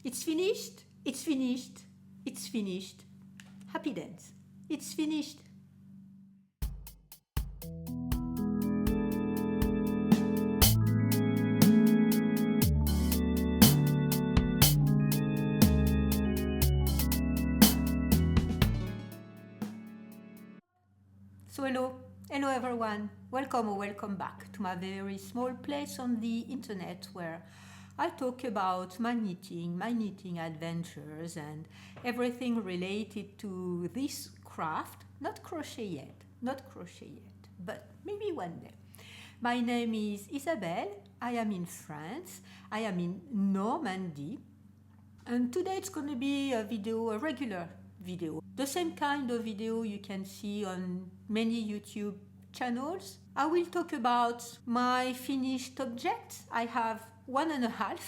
It's finished, it's finished, it's finished. Happy dance. It's finished. So hello everyone. Welcome or welcome back to my very small place on the internet where I talk about my knitting adventures and everything related to this craft. Not crochet yet, but maybe one day. My name is Isabelle. I am in France. I am in Normandy. And today it's going to be a regular video. The same kind of video you can see on many YouTube channels. I will talk about my finished objects. I have 1.5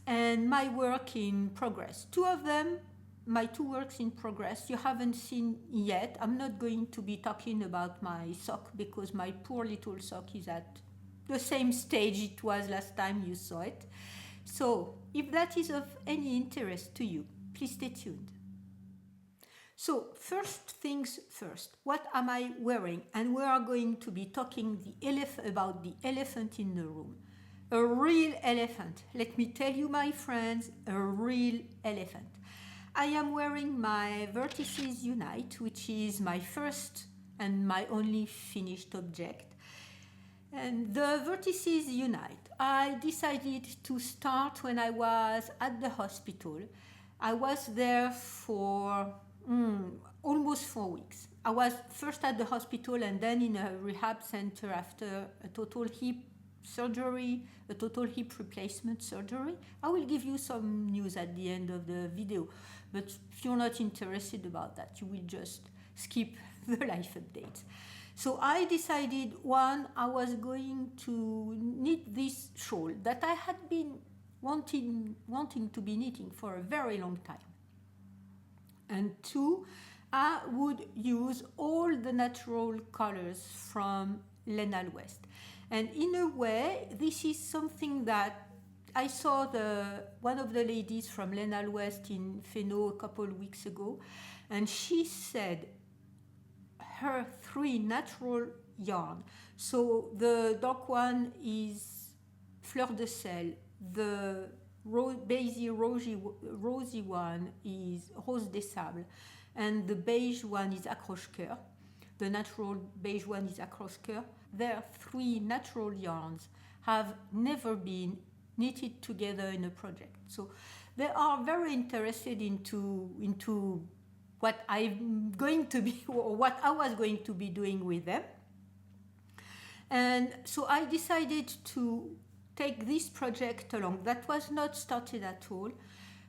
and my work in progress. Two of them, my two works in progress, you haven't seen yet. I'm not going to be talking about my sock because my poor little sock is at the same stage it was last time you saw it. So if that is of any interest to you, please stay tuned. So first things first, what am I wearing? And we are going to be talking about the elephant in the room. A real elephant. Let me tell you, my friends, a real elephant. I am wearing my Vertices Unite, which is my first and my only finished object. And the Vertices Unite, I decided to start when I was at the hospital. I was there for almost 4 weeks. I was first at the hospital and then in a rehab center after a total hip surgery, a total hip replacement surgery. I will give you some news at the end of the video, but if you're not interested about that, you will just skip the life updates. So I decided, I was going to knit this shawl that I had been wanting to be knitting for a very long time. And 2, I would use all the natural colors from Lenal West. And in a way, this is something that I saw one of the ladies from Lenal West in Feno a couple of weeks ago, and she said her 3 natural yarn. So the dark one is Fleur de Sel, the rosy one is Rose des Sables, and the beige one is Accroche-Cœur. The natural beige one is Accroche-Cœur. Their 3 natural yarns have never been knitted together in a project. So they are very interested into what I'm going to be, or what I was going to be doing with them. And so I decided to take this project along. That was not started at all.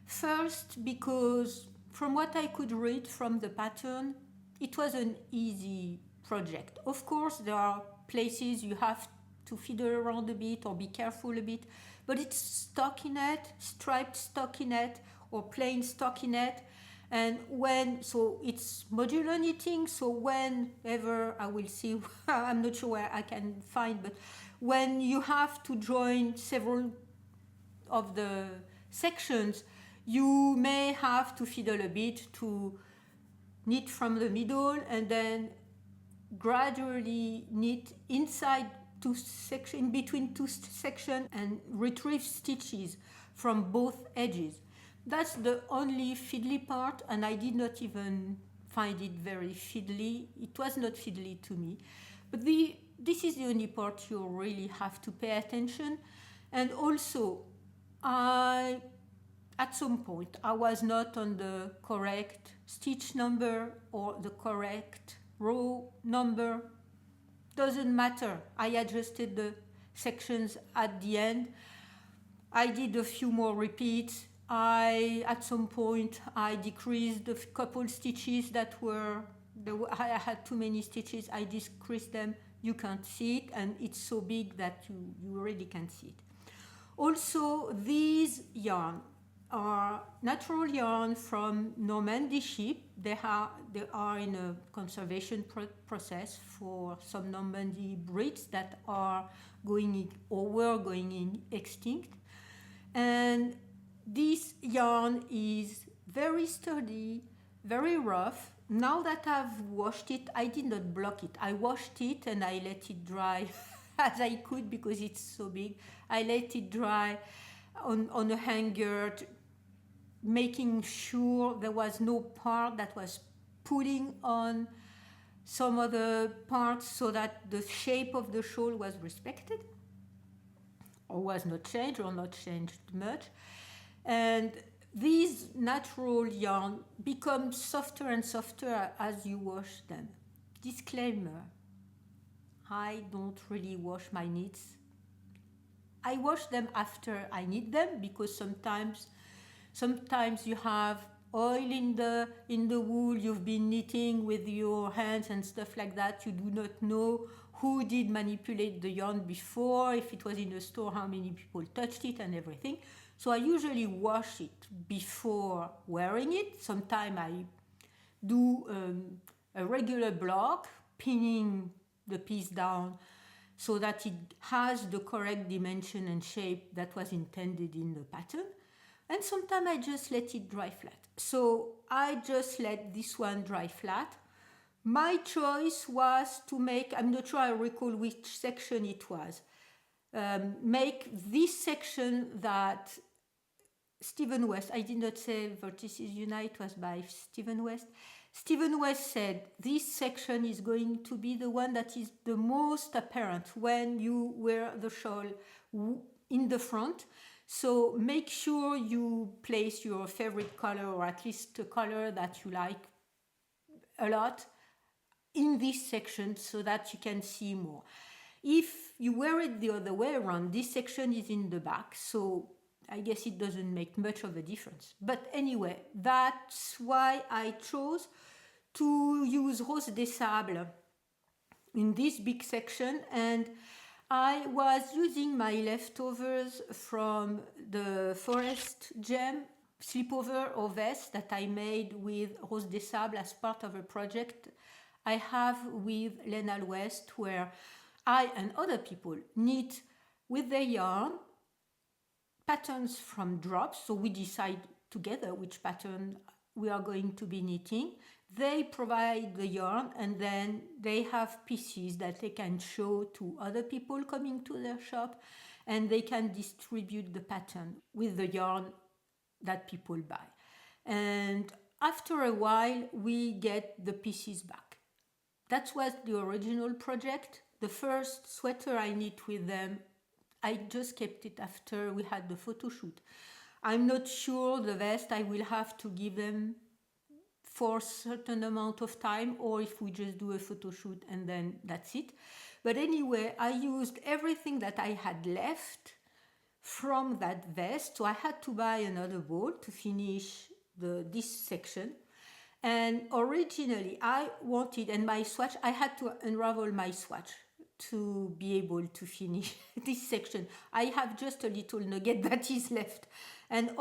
First, because from what I could read from the pattern, it was an easy project. Of course, there are places you have to fiddle around a bit or be careful a bit, but it's stockinette, striped stockinette or plain stockinette. And so it's modular knitting, so whenever I will see, I'm not sure where I can find, but when you have to join several of the sections, you may have to fiddle a bit to knit from the middle and then gradually knit inside in between 2 sections and retrieve stitches from both edges. That's the only fiddly part, and I did not even find it very fiddly. It was not fiddly to me. But this is the only part you really have to pay attention. And also, at some point, I was not on the correct stitch number or the correct row number. Doesn't matter. I adjusted the sections at the end. I did a few more repeats. At some point, I decreased a couple stitches I had too many stitches. I decreased them. You can't see it, and it's so big that you really can't see it. Also, these yarn are natural yarn from Normandy sheep. They are in a conservation process for some Normandy breeds that are were going extinct. And this yarn is very sturdy, very rough. Now that I've washed it, I did not block it. I washed it and I let it dry as I could because it's so big. I let it dry on a hanger, making sure there was no part that was pulling on some other parts so that the shape of the shawl was respected or was not changed or not changed much. And these natural yarn become softer and softer as you wash them. Disclaimer, I don't really wash my knits. I wash them after I knit them because sometimes you have oil in the wool, you've been knitting with your hands and stuff like that. You do not know who did manipulate the yarn before, if it was in a store, how many people touched it and everything. So I usually wash it before wearing it. Sometimes I do a regular block, pinning the piece down so that it has the correct dimension and shape that was intended in the pattern. And sometimes I just let it dry flat. So I just let this one dry flat. My choice was to make, I'm not sure I recall which section it was, make this section that Stephen West, I did not say Vertices Unite was by Stephen West. Stephen West said this section is going to be the one that is the most apparent when you wear the shawl in the front. So make sure you place your favorite color, or at least a color that you like a lot, in this section so that you can see more. If you wear it the other way around, this section is in the back, so I guess it doesn't make much of a difference. But anyway, that's why I chose to use Rose des Sables in this big section, and I was using my leftovers from the Forest Gem slipover or vest that I made with Rose des Sables as part of a project I have with Lenal West, where I and other people knit with their yarn patterns from drops. So we decide together which pattern we are going to be knitting. They provide the yarn, and then they have pieces that they can show to other people coming to their shop, and they can distribute the pattern with the yarn that people buy. And after a while, we get the pieces back. That was the original project. The first sweater I knit with them, I just kept it after we had the photo shoot. I'm not sure the vest I will have to give them for a certain amount of time, or if we just do a photo shoot and then that's it. But anyway, I used everything that I had left from that vest, so I had to buy another ball to finish this section. And originally I wanted, and my swatch, I had to unravel my swatch to be able to finish this section. I have just a little nugget that is left. And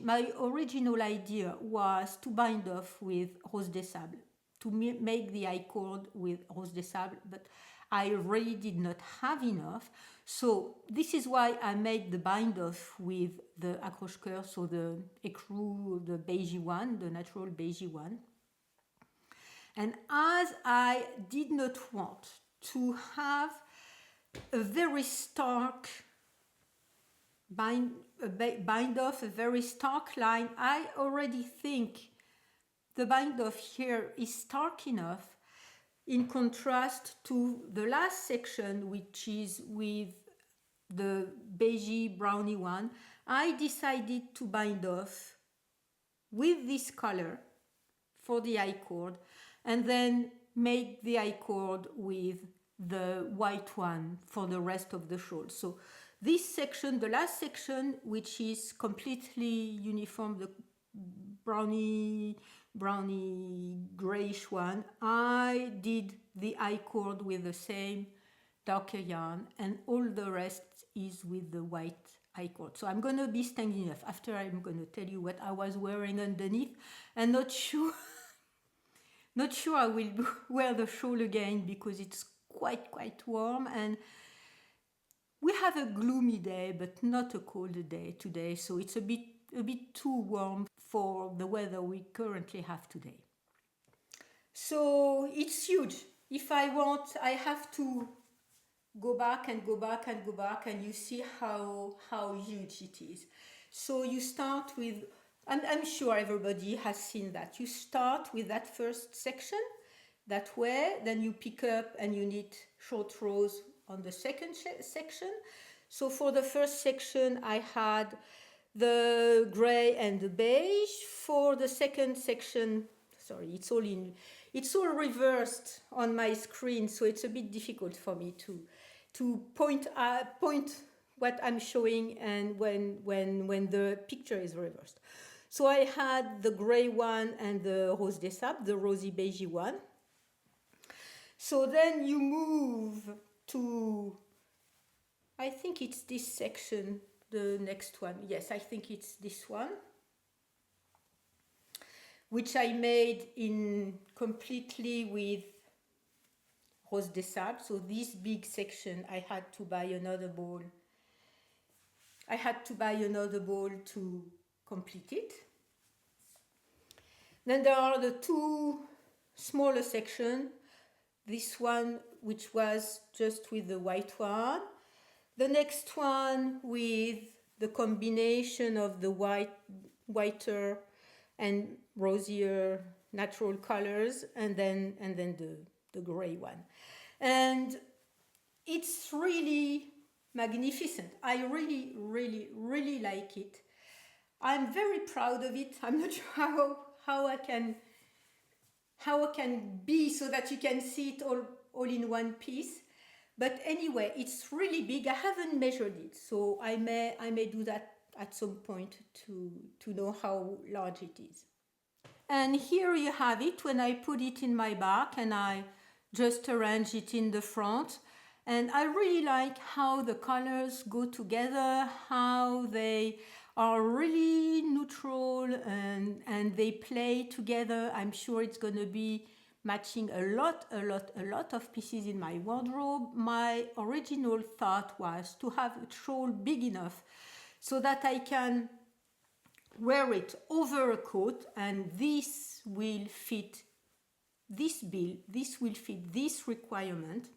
my original idea was to bind off with Rose des Sables, to make the I-cord with Rose des Sables, but I really did not have enough. So this is why I made the bind off with the accroche-cœur, so the écrou, the beigey one, the natural beigey one. And as I did not want to have a very stark bind off, a very stark line, I already think the bind off here is stark enough in contrast to the last section, which is with the beigey brownie one. I decided to bind off with this color for the I-cord, and then make the I-cord with the white one for the rest of the shawl. So this section, the last section, which is completely uniform, the brownie grayish one, I did the I-cord with the same darker yarn, and all the rest is with the white I-cord. So I'm going to be standing up. After, I'm going to tell you what I was wearing underneath, and not sure I will wear the shawl again because it's quite warm, and we have a gloomy day but not a cold day today, so it's a bit a bit too warm for the weather we currently have today. So it's huge. If I want, I have to go back and go back and go back, and you see how huge it is. So you start with, I'm sure everybody has seen that. You start with that first section that way, then you pick up and you knit short rows on the second section. So for the first section I had the gray and the beige. For the second section, sorry, it's all reversed on my screen, so it's a bit difficult for me to point what I'm showing and when the picture is reversed. So I had the gray one and the rose des sables, the rosy beigey one. So then you move to, I think it's this section, the next one. Yes, I think it's this one, which I made in completely with rose des sables. So this big section, I had to buy another ball. I had to buy another ball to complete it. Then there are the two smaller sections. This one, which was just with the white one. The next one with the combination of the whiter and rosier natural colors, and then the gray one. And it's really magnificent. I really like it. I'm very proud of it. I'm not sure how I can be so that you can see it all in one piece. But anyway, it's really big. I haven't measured it, so I may do that at some point to know how large it is. And here you have it when I put it in my bag and I just arrange it in the front. And I really like how the colors go together, how they are really neutral and they play together. I'm sure it's going to be matching a lot of pieces in my wardrobe. My original thought was to have a shawl big enough so that I can wear it over a coat, and this will fit this bill, this will fit this requirement.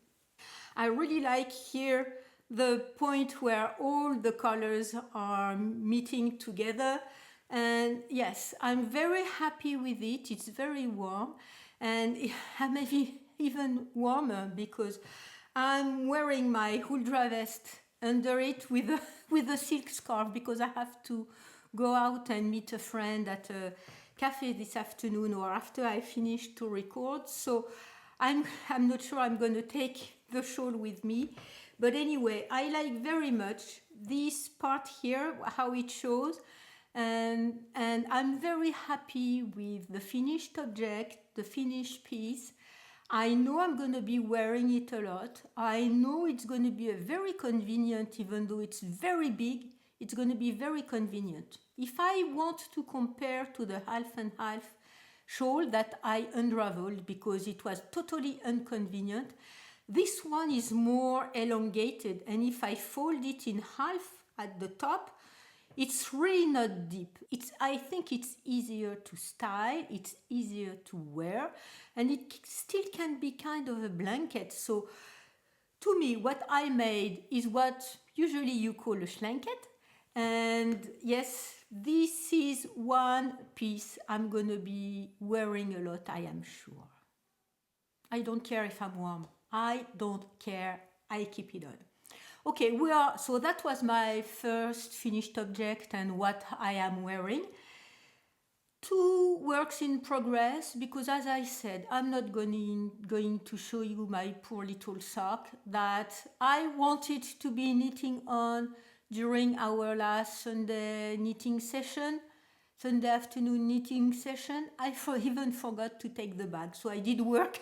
I really like here the point where all the colors are meeting together, and yes, I'm very happy with it. It's very warm, and maybe even warmer because I'm wearing my Huldra vest under it with a silk scarf because I have to go out and meet a friend at a cafe this afternoon or after I finish to record. So I'm not sure I'm going to take the shawl with me. But anyway, I like very much this part here, how it shows. And I'm very happy with the finished object, the finished piece. I know I'm going to be wearing it a lot. I know it's going to be a very convenient, even though it's very big, it's going to be very convenient. If I want to compare to the half and half shawl that I unraveled because it was totally inconvenient, this one is more elongated, and if I fold it in half at the top, it's really not deep. I think it's easier to style, it's easier to wear, and it still can be kind of a blanket. So to me, what I made is what usually you call a schlanket. And yes, this is one piece I'm going to be wearing a lot, I am sure. I don't care if I'm warm. I don't care. I keep it on. Okay, so that was my first finished object and what I am wearing. Two works in progress, because as I said, I'm not going to show you my poor little sock that I wanted to be knitting on during our last Sunday knitting session, Sunday afternoon knitting session. I even forgot to take the bag, so I did work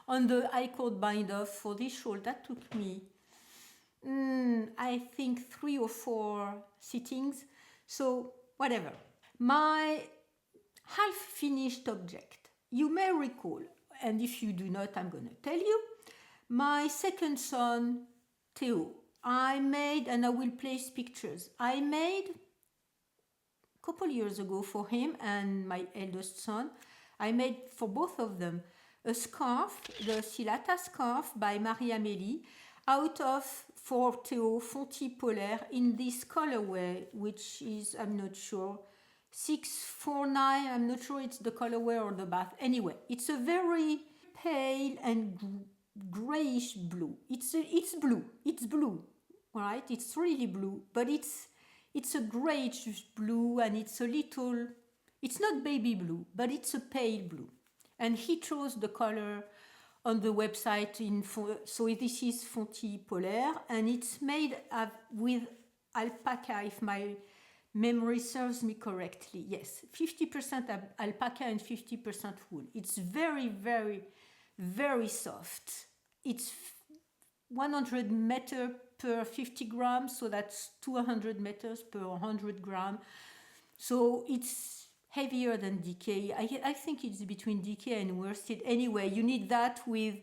on the I-cord bind-off for this shawl. That took me I think 3 or 4 sittings, so whatever. My half-finished object, you may recall, and if you do not, I'm going to tell you, my second son, Théo, I made, and I will place pictures, I made couple years ago for him and my eldest son. I made for both of them a scarf, the Silata scarf by Marie-Amélie, out of For Théo Fonty Polaire in this colorway, which is, I'm not sure, 649, I'm not sure it's the colorway or the bath. Anyway, it's a very pale and grayish blue. It's blue, right? It's really blue, but it's a grayish blue, and it's a little, it's not baby blue, but it's a pale blue. And he chose the color on the website so this is Fonty Polaire, and it's made with alpaca, if my memory serves me correctly. Yes, 50% alpaca and 50% wool. It's very, very, very soft. It's 100 meters per 50 grams, so that's 200 meters per 100 grams. So it's heavier than DK. I think it's between DK and worsted. Anyway, you need that with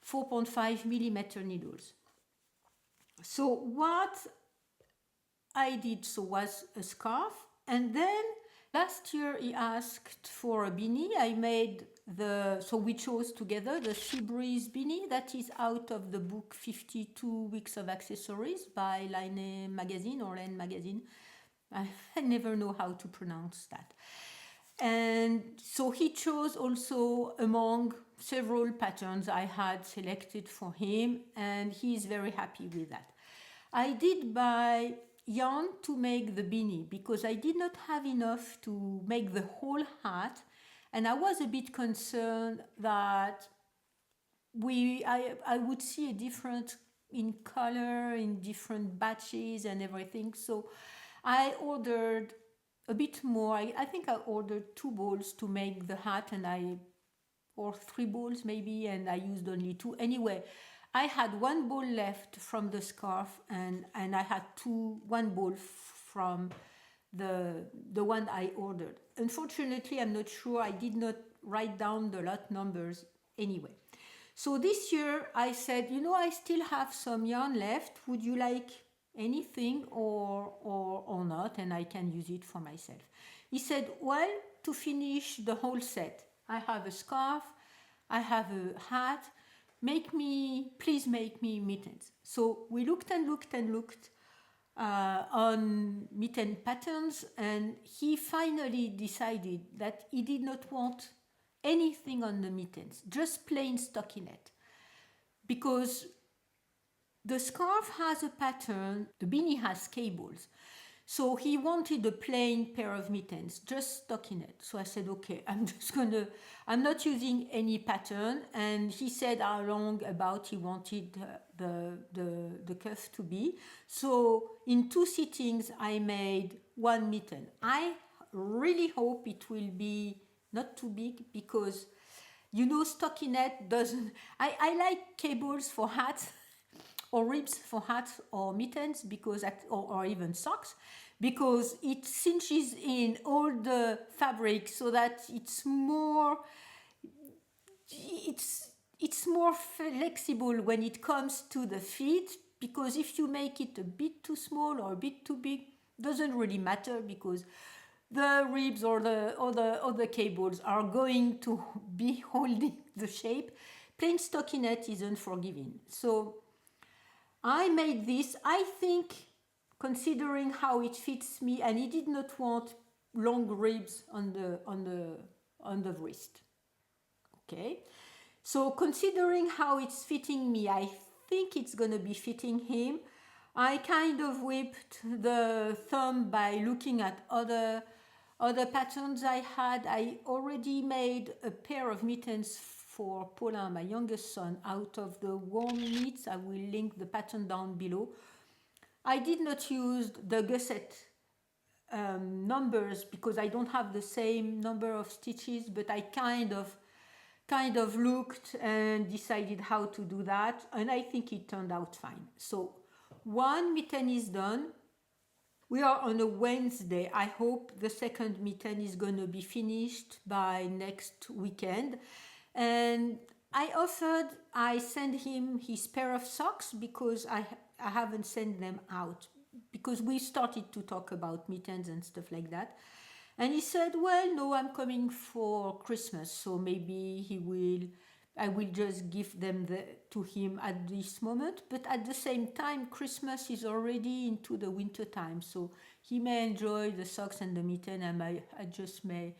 4.5 millimeter needles. So what I did was a scarf, and then last year he asked for a beanie. I made so we chose together the Sea Breeze beanie that is out of the book 52 Weeks of Accessories by Line Magazine or Len Magazine. I never know how to pronounce that. And so he chose also among several patterns I had selected for him, and he is very happy with that. I did buy yarn to make the beanie because I did not have enough to make the whole hat, and I was a bit concerned that I would see a difference in color in different batches and everything. So I ordered a bit more. I think I ordered 2 balls to make the hat, or 3 balls maybe, and I used only 2. Anyway, I had 1 ball left from the scarf, and I had 1 ball from the one I ordered. Unfortunately, I'm not sure. I did not write down the lot numbers anyway. So this year I said, I still have some yarn left. Would you like anything or not? And I can use it for myself. He said, well, to finish the whole set, I have a scarf, I have a hat. Please make me mittens. So we looked and looked and looked on mitten patterns, and he finally decided that he did not want anything on the mittens, just plain stockinette, because the scarf has a pattern, the beanie has cables, so he wanted a plain pair of mittens, just stockinette. So I said, okay, I'm not using any pattern, and he said how long about he wanted the cuff to be. So in 2 sittings I made 1 mitten. I really hope it will be not too big, because stockinette doesn't, I like cables for hats or ribs for hats or mittens, because or even socks, because it cinches in all the fabric so that it's more flexible when it comes to the feet, because if you make it a bit too small or a bit too big, doesn't really matter, because the ribs or the cables are going to be holding the shape. Plain stockinette is unforgiving. So I made this, I think, considering how it fits me, and he did not want long ribs on the wrist. Okay, so considering how it's fitting me, I think it's gonna be fitting him. I kind of whipped the thumb by looking at other patterns I had. I already made a pair of mittens for Paulin, my youngest son, out of the warm knits. I will link the pattern down below. I did not use the gusset numbers because I don't have the same number of stitches, but I kind of looked and decided how to do that, and I think it turned out fine. So 1 mitten is done. We are on a Wednesday. I hope the 2nd mitten is going to be finished by next weekend. And I send him his pair of socks because I haven't sent them out. because we started to talk about mittens and stuff like that. And he said, well, no, I'm coming for Christmas, so maybe I will just give them to him at this moment. But at the same time, Christmas is already into the winter time, so he may enjoy the socks and the mitten, and I just may,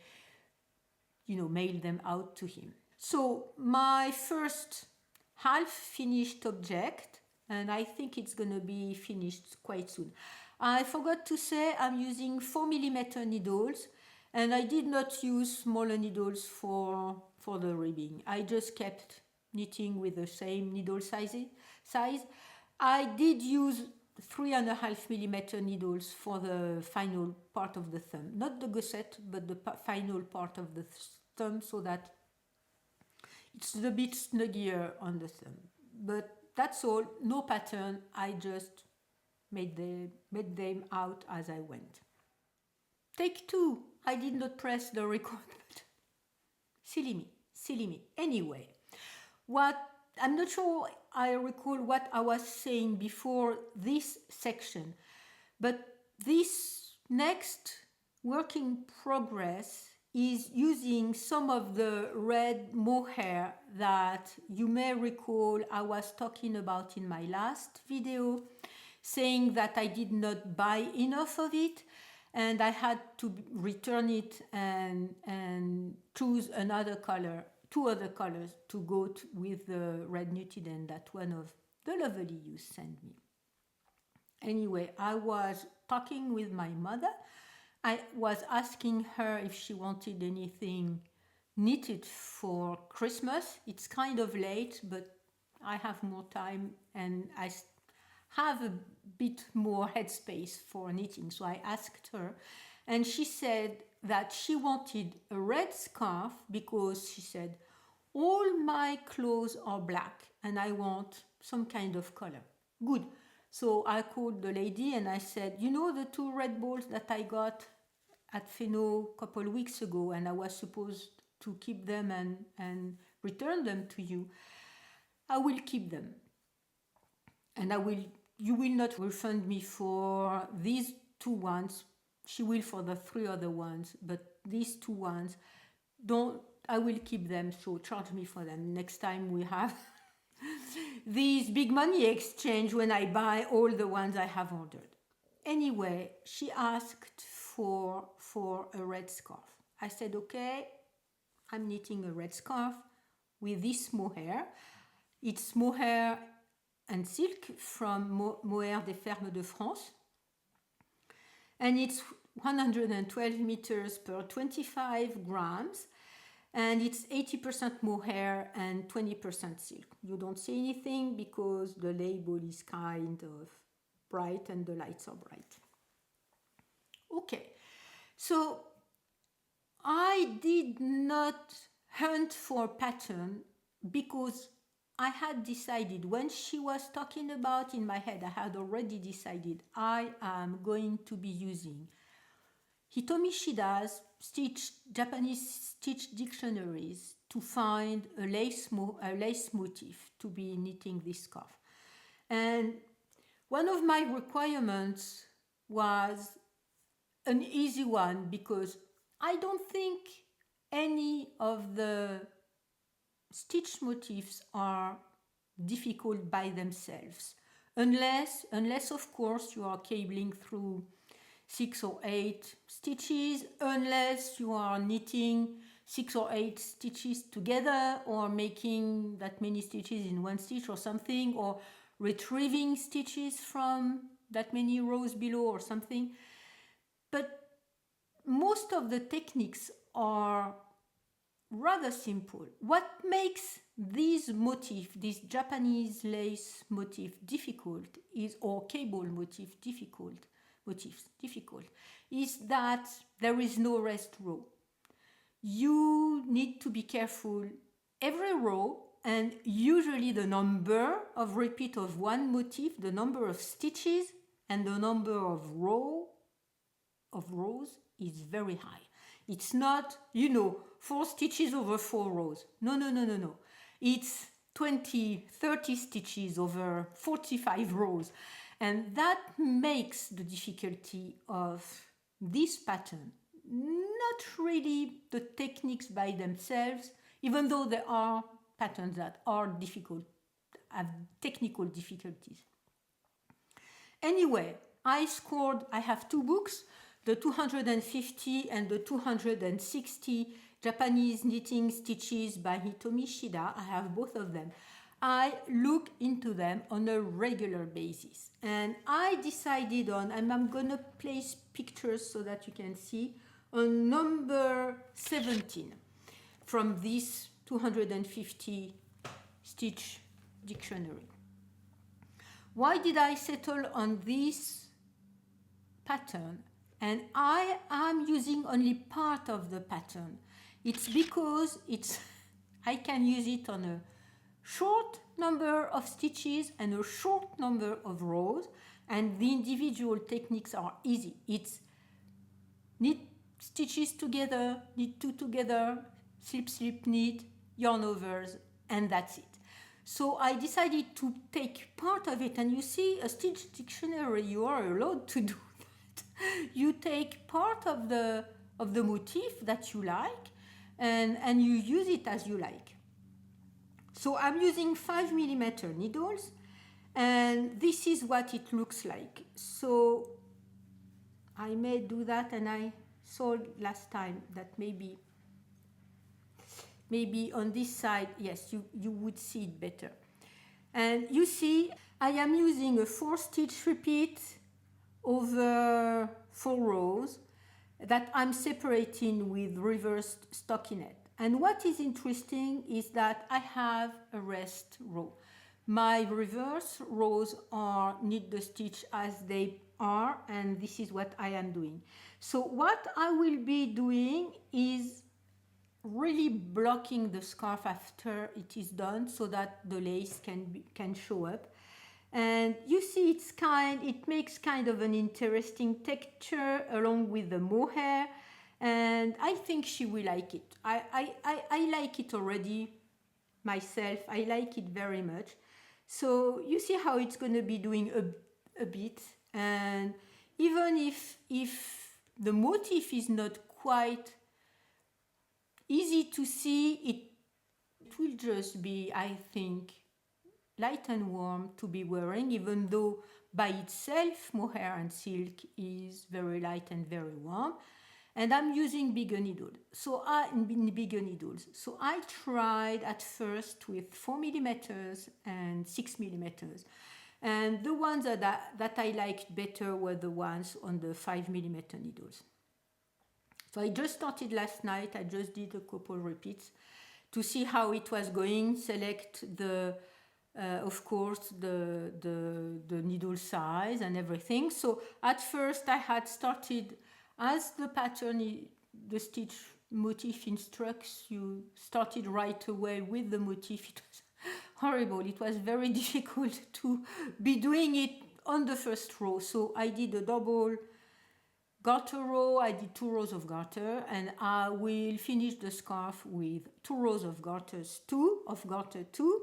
mail them out to him. So my first half finished object, and I think it's gonna be finished quite soon. I forgot to say I'm using 4mm needles, and I did not use smaller needles for the ribbing. I just kept knitting with the same needle size. I did use 3.5mm needles for the final part of the thumb, not the gusset, but the final part of the thumb, so that it's a bit snuggier on the thumb. But that's all, no pattern, I just made them out as I went. Take 2, I did not press the record button. Silly me. Anyway, I'm not sure I recall what I was saying before this section, but this next work in progress is using some of the red mohair that you may recall I was talking about in my last video, saying that I did not buy enough of it and I had to return it and choose another color, 2 other colors to go with the red Nutiden that one of the lovely you sent me. Anyway, I was talking with my mother. I was asking her if she wanted anything knitted for Christmas. It's kind of late, but I have more time and I have a bit more headspace for knitting. So I asked her, and she said that she wanted a red scarf because she said, all my clothes are black and I want some kind of color. Good. So I called the lady and I said, the 2 red balls that I got at Feno a couple weeks ago, and I was supposed to keep them and return them to you. I will keep them. And you will not refund me for these 2 ones. She will for the 3 other ones, but these 2 ones, I will keep them, so charge me for them. Next time we have these big money exchange when I buy all the ones I have ordered. Anyway, she asked for a red scarf. I said, okay, I'm knitting a red scarf with this mohair. It's mohair and silk from Mohair des Fermes de France. And it's 112 meters per 25 grams. And it's 80% mohair and 20% silk. You don't see anything because the label is kind of bright and the lights are bright. Okay, so I did not hunt for pattern because I had decided, when she was talking about in my head, I had already decided I am going to be using Hitomi Shida's Japanese stitch dictionaries to find a lace motif to be knitting this scarf. And one of my requirements was an easy one because I don't think any of the stitch motifs are difficult by themselves, unless of course you are cabling through 6 or 8 stitches, unless you are knitting 6 or 8 stitches together or making that many stitches in one stitch or something, or retrieving stitches from that many rows below or something. But most of the techniques are rather simple. What makes this motif, this Japanese lace motif difficult or cable motif difficult, is that there is no rest row. You need to be careful every row, and usually the number of repeat of one motif, the number of stitches, and the number of rows is very high. It's not, 4 stitches over 4 rows. No. It's 20, 30 stitches over 45 rows. And that makes the difficulty of this pattern not really the techniques by themselves, even though there are patterns that are difficult, have technical difficulties. Anyway, I have two books, the 250 and the 260 Japanese knitting stitches by Hitomi Shida. I have both of them. I look into them on a regular basis, and I decided on, and I'm gonna place pictures so that you can see, on number 17 from this 250 stitch dictionary. Why did I settle on this pattern? And I am using only part of the pattern. It's because I can use it on a short number of stitches and a short number of rows, and the individual techniques are easy. It's knit stitches together, knit two together, slip, slip, knit, yarn overs, and that's it. So I decided to take part of it, and you see, a stitch dictionary, you are allowed to do that. You take part of the motif that you like, and you use it as you like. So I'm using 5mm needles, and this is what it looks like. So I may do that, and I saw last time that maybe on this side, yes, you would see it better. And you see, I am using a 4-stitch repeat over 4 rows that I'm separating with reversed stockinette. And what is interesting is that I have a rest row. My reverse rows are knit the stitch as they are, and this is what I am doing. So what I will be doing is really blocking the scarf after it is done so that the lace can show up. And you see, it makes kind of an interesting texture along with the mohair, and I think she will like it. I like it already myself. I like it very much. So you see how it's going to be doing a bit, and even if the motif is not quite easy to see, it will just be, I think, light and warm to be wearing, even though by itself mohair and silk is very light and very warm. And I'm using bigger needles. So I tried at first with 4mm and 6mm. And the ones that I liked better were the ones on the 5mm needles. So I just started last night. I just did a couple repeats to see how it was going. Select of course, the needle size and everything. So at first I had started, as the pattern, the stitch motif instructs, you started right away with the motif. It was horrible. It was very difficult to be doing it on the first row. So I did a double garter row, I did 2 rows of garter, and I will finish the scarf with 2 rows of garter 2,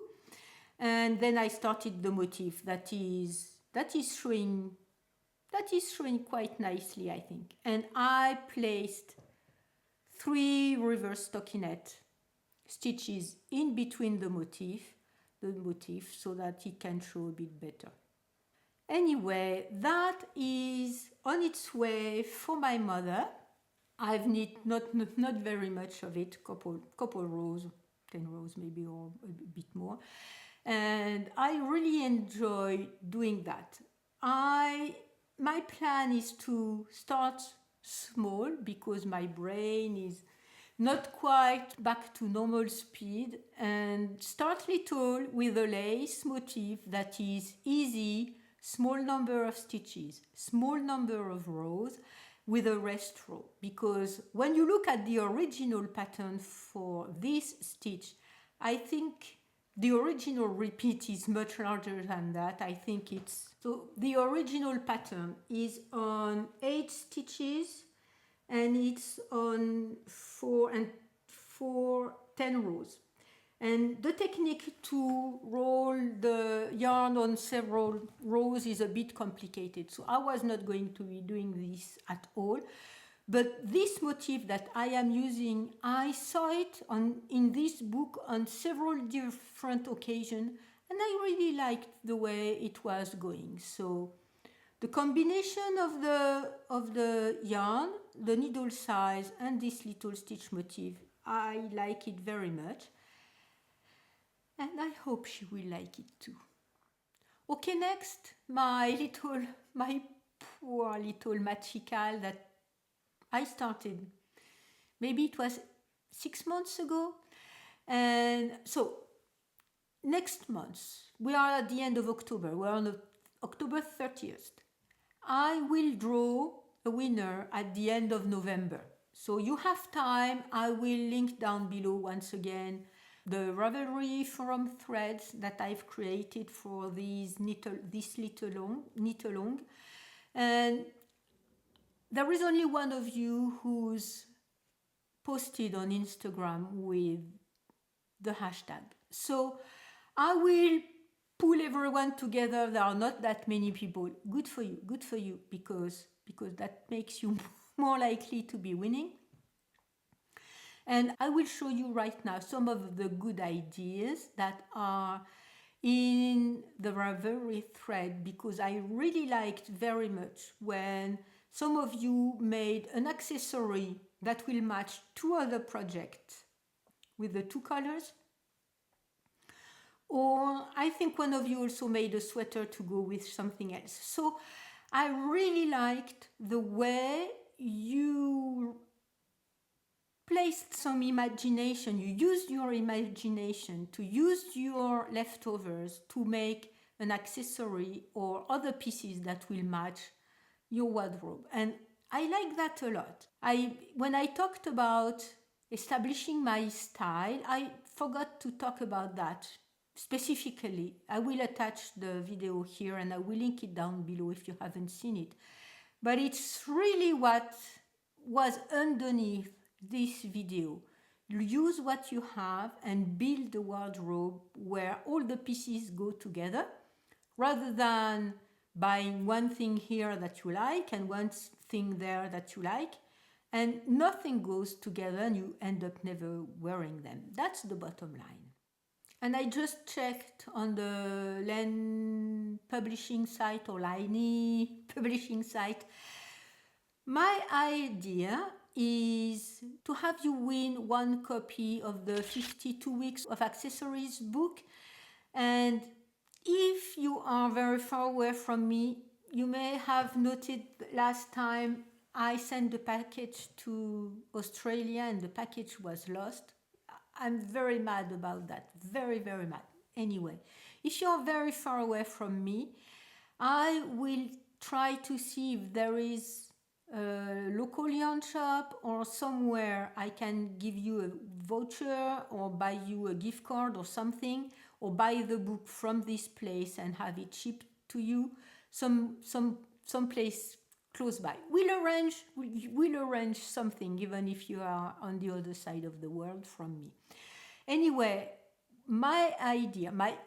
and then I started the motif that is showing quite nicely, I think. And I placed 3 reverse stockinette stitches in between the motif so that it can show a bit better. Anyway, that is on its way for my mother. I've knit not very much of it, couple rows, 10 rows maybe, or a bit more. And I really enjoy doing that. My plan is to start small because my brain is not quite back to normal speed, and start little with a lace motif that is easy, small number of stitches, small number of rows with a rest row. Because when you look at the original pattern for this stitch, I think the original repeat is much larger than that. I think so the original pattern is on 8 stitches, and it's on 10 rows. And the technique to roll the yarn on several rows is a bit complicated, so I was not going to be doing this at all. But this motif that I am using, I saw it in this book on several different occasions, and I really liked the way it was going. So the combination of the yarn, the needle size, and this little stitch motif, I like it very much. And I hope she will like it too. Okay, next, my poor little Matchy KAL that I started. Maybe it was 6 months ago. And so, next month, we are at the end of October. We're on October 30th. I will draw a winner at the end of November. So you have time. I will link down below once again the Ravelry forum threads that I've created for this knit-along. And there is only one of you who's posted on Instagram with the hashtag. So I will pull everyone together. There are not that many people. Good for you, because that makes you more likely to be winning. And I will show you right now some of the good ideas that are in the Ravelry thread, because I really liked very much when some of you made an accessory that will match 2 other projects with the 2 colors. Or I think one of you also made a sweater to go with something else. So I really liked the way you placed some imagination. You used your imagination to use your leftovers to make an accessory or other pieces that will match your wardrobe. And I like that a lot. When I talked about establishing my style, I forgot to talk about that specifically. I will attach the video here and I will link it down below if you haven't seen it. But it's really what was underneath this video. Use what you have and build a wardrobe where all the pieces go together, rather than buying one thing here that you like and one thing there that you like, and nothing goes together and you end up never wearing them. That's the bottom line. And I just checked on the Len publishing site or Liney publishing site. My idea is to have you win 1 copy of the 52 Weeks of Accessories book. And if you are very far away from me, you may have noted last time I sent the package to Australia and the package was lost. I'm very mad about that. Very, very mad. Anyway, if you're very far away from me, I will try to see if there is a local yarn shop or somewhere I can give you a voucher or buy you a gift card or something, or buy the book from this place and have it shipped to you some place close by. We'll arrange something, even if you are on the other side of the world from me. Anyway, my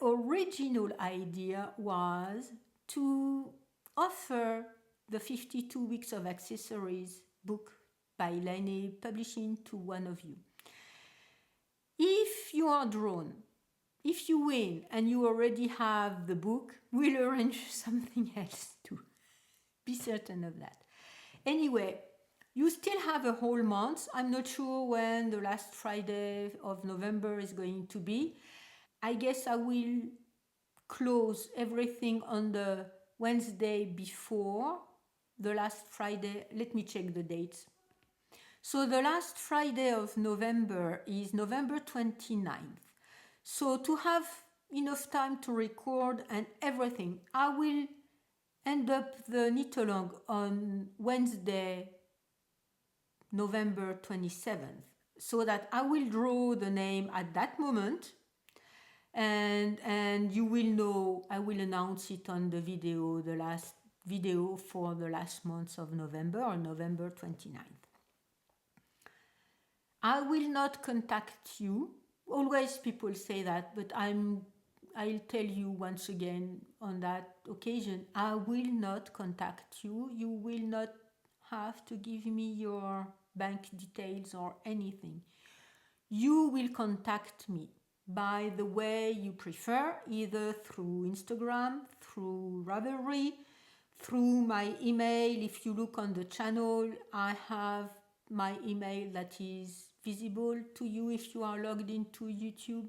original idea was to offer the 52 Weeks of Accessories book by Liney Publishing to one of you. If you are drawn, if you win and you already have the book, we'll arrange something else too. Be certain of that. Anyway, you still have a whole month. I'm not sure when the last Friday of November is going to be. I guess I will close everything on the Wednesday before the last Friday. Let me check the dates. So the last Friday of November is November 29th. So to have enough time to record and everything, I will end up the knit-along on Wednesday, November 27th, so that I will draw the name at that moment, and you will know. I will announce it on the video, the last video for the last month of November, on November 29th. I will not contact you always people say that, but I'll tell you once again on that occasion, I will not contact you. You will not have to give me your bank details or anything. You will contact me by the way you prefer, either through Instagram, through Ravelry, through my email. If you look on the channel, I have my email that is visible to you if you are logged into YouTube.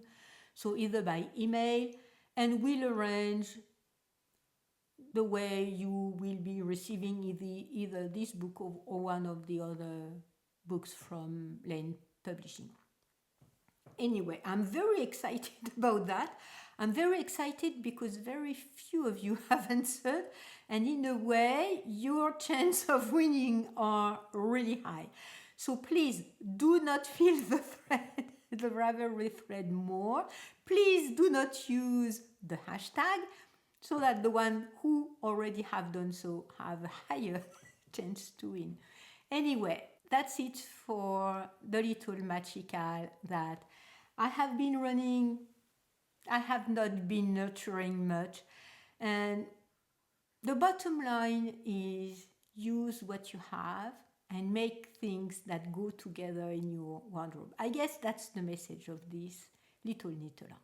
So either by email, and we'll arrange the way you will be receiving either this book or one of the other books from Lane Publishing. Anyway, I'm very excited about that. I'm very excited because very few of you have answered, and in a way, your chance of winning are really high. So please do not feel the thread, the Ravelry thread more. Please do not use the hashtag, so that the one who already have done so have a higher chance to win. Anyway, that's it for the little Matchy KAL that I have been running. I have not been nurturing much, and the bottom line is use what you have and make things that go together in your wardrobe. I guess that's the message of this little knit-along.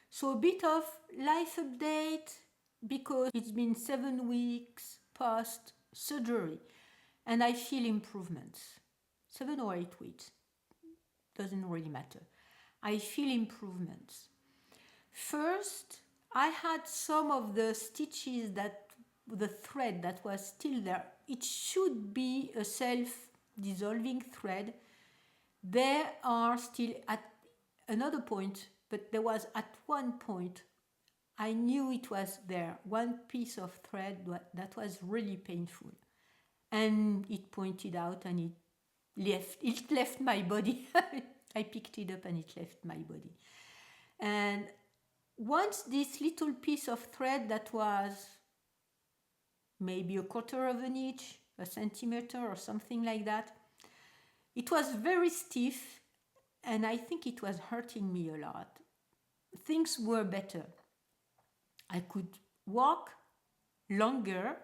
So a bit of life update, because it's been 7 weeks post surgery and I feel improvements. 7 or 8 weeks, doesn't really matter. I feel improvements. First, I had some of the stitches the thread that was still there. It should be a self-dissolving thread. There are still at another point, but there was at one point, I knew it was there, one piece of thread that was really painful. And it pointed out and it left my body. I picked it up and it left my body. And once this little piece of thread that was maybe 1/4 of an inch, a centimeter or something like that, it was very stiff and I think it was hurting me a lot. Things were better. I could walk longer.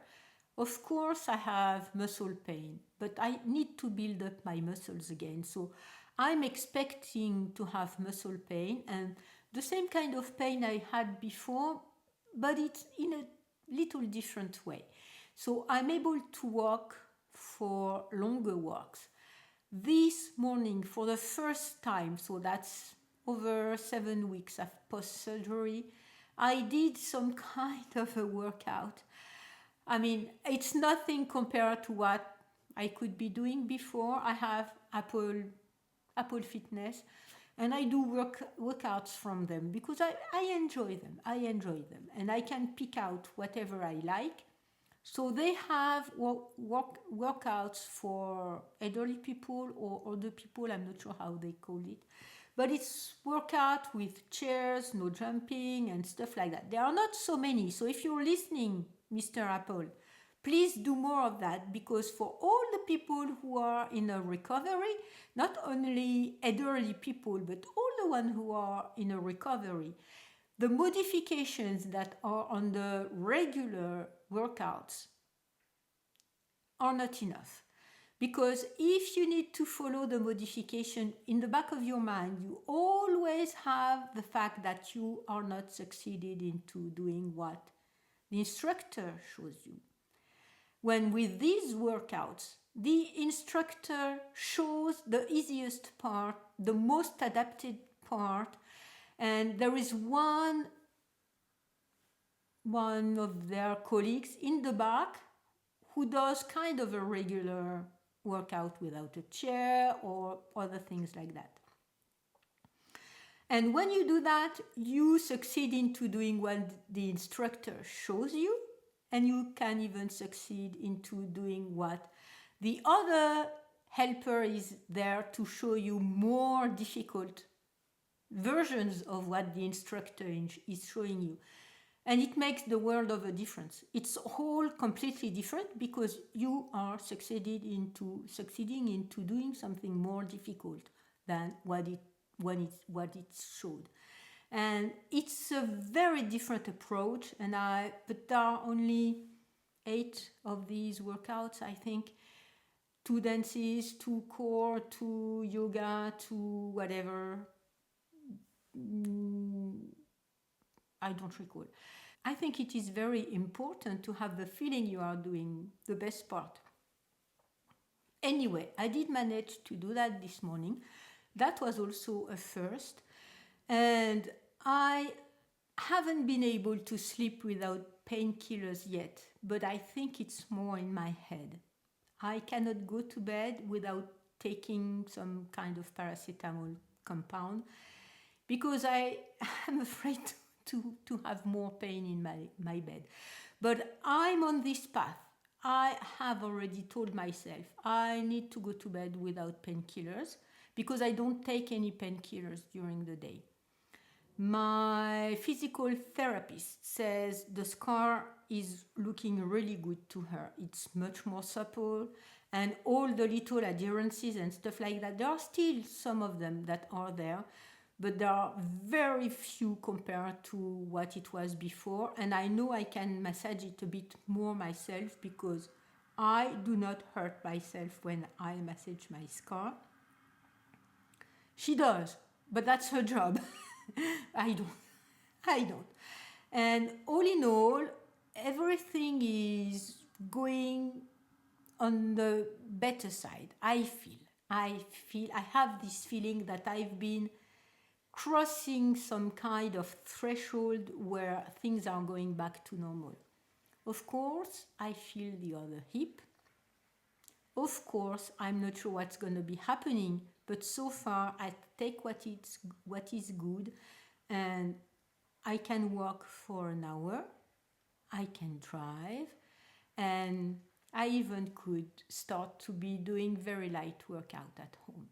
Of course, I have muscle pain, but I need to build up my muscles again. So I'm expecting to have muscle pain and the same kind of pain I had before, but it's in a little different way. So I'm able to walk for longer walks. This morning, for the first time, so that's over 7 weeks after post-surgery, I did some kind of a workout. I mean, it's nothing compared to what I could be doing before. I have Apple Fitness, and I do workouts from them because I enjoy them. And I can pick out whatever I like. So they have workouts for elderly people or older people, I'm not sure how they call it. But it's workout with chairs, no jumping and stuff like that. There are not so many. So if you're listening, Mr. Apple, please do more of that, because for all the people who are in a recovery, not only elderly people, but all the ones who are in a recovery, the modifications that are on the regular workouts are not enough. Because if you need to follow the modification, in the back of your mind, you always have the fact that you are not succeeded into doing what the instructor shows you. When with these workouts, the instructor shows the easiest part, the most adapted part, and there is one of their colleagues in the back who does kind of a regular workout without a chair or other things like that. And when you do that, you succeed into doing what the instructor shows you, and you can even succeed into doing what the other helper is there to show you more difficult versions of what the instructor is showing you. And it makes the world of a difference. It's all completely different because you are succeeding into doing something more difficult than what what it showed. And it's a very different approach, but there are only 8 of these workouts, I think. 2 dances, 2 core, 2 yoga, 2 whatever. I don't recall. I think it is very important to have the feeling you are doing the best part. Anyway, I did manage to do that this morning. That was also a first. And I haven't been able to sleep without painkillers yet, but I think it's more in my head. I cannot go to bed without taking some kind of paracetamol compound because I am afraid to have more pain in my bed. But I'm on this path. I have already told myself I need to go to bed without painkillers because I don't take any painkillers during the day. My physical therapist says the scar is looking really good to her. It's much more supple, and all the little adherences and stuff like that, there are still some of them that are there, but there are very few compared to what it was before. And I know I can massage it a bit more myself because I do not hurt myself when I massage my scar. She does, but that's her job. I don't. And all in all, everything is going on the better side. I have this feeling that I've been crossing some kind of threshold where things are going back to normal. Of course, I feel the other hip. Of course, I'm not sure what's going to be happening, but so far I take what is good, and I can walk for an hour, I can drive, and I even could start to be doing very light workout at home.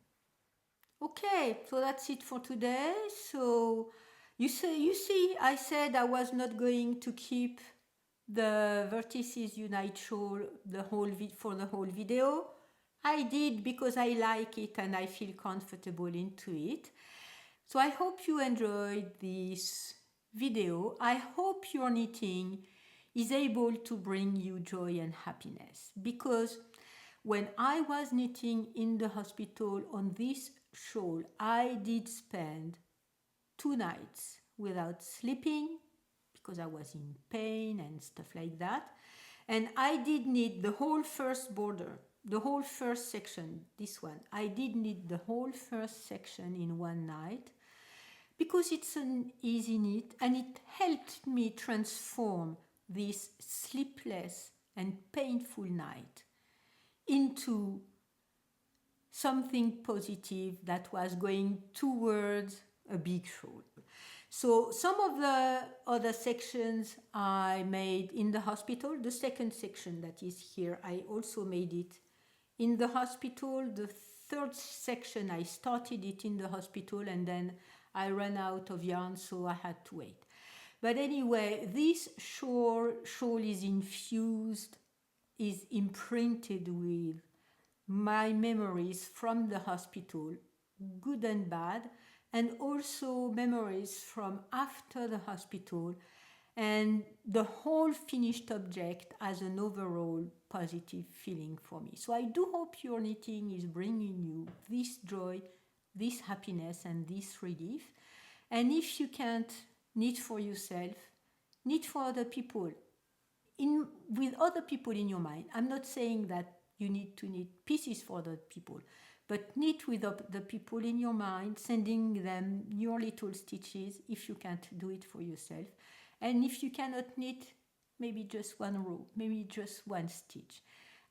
Okay, so that's it for today. So you see, I said I was not going to keep the Vertices Unite show for the whole video. I did because I like it and I feel comfortable into it. So I hope you enjoyed this video. I hope your knitting is able to bring you joy and happiness, because when I was knitting in the hospital on this shawl, I did spend 2 nights without sleeping because I was in pain and stuff like that. And I did knit the whole first border, the whole first section, this one. I did knit the whole first section in one night because it's an easy knit, and it helped me transform this sleepless and painful night into something positive that was going towards a big shawl. So some of the other sections I made in the hospital. The second section that is here, I also made it in the hospital. The third section, I started it in the hospital and then I ran out of yarn, so I had to wait. But anyway, this shawl is infused, is imprinted with my memories from the hospital, good and bad, and also memories from after the hospital, and the whole finished object as an overall positive feeling for me. So I do hope your knitting is bringing you this joy, this happiness, and this relief. And if you can't knit for yourself, knit for other people. With other people in your mind. I'm not saying that you need to knit pieces for other people, but knit with the people in your mind, sending them your little stitches if you can't do it for yourself. And if you cannot knit, maybe just one row, maybe just one stitch.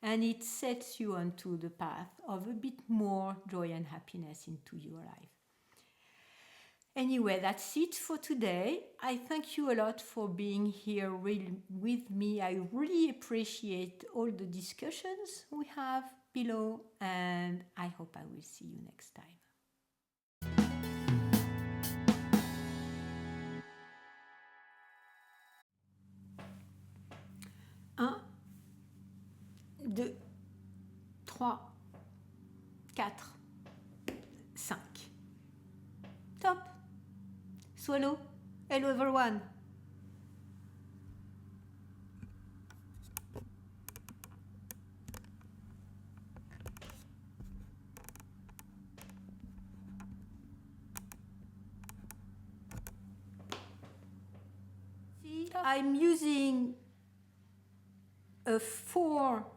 And it sets you onto the path of a bit more joy and happiness into your life. Anyway, that's it for today. I thank you a lot for being here with me. I really appreciate all the discussions we have below, and I hope I will see you next time. 1, 2, 3, 4, 5. Swallow. Hello everyone. See, I'm using a four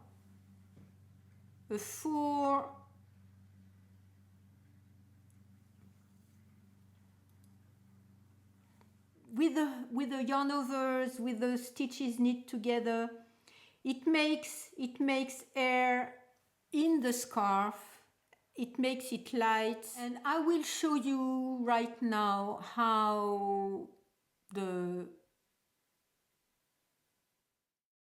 with the yarn overs, with the stitches knit together, it makes air in the scarf. It makes it light, and I will show you right now how the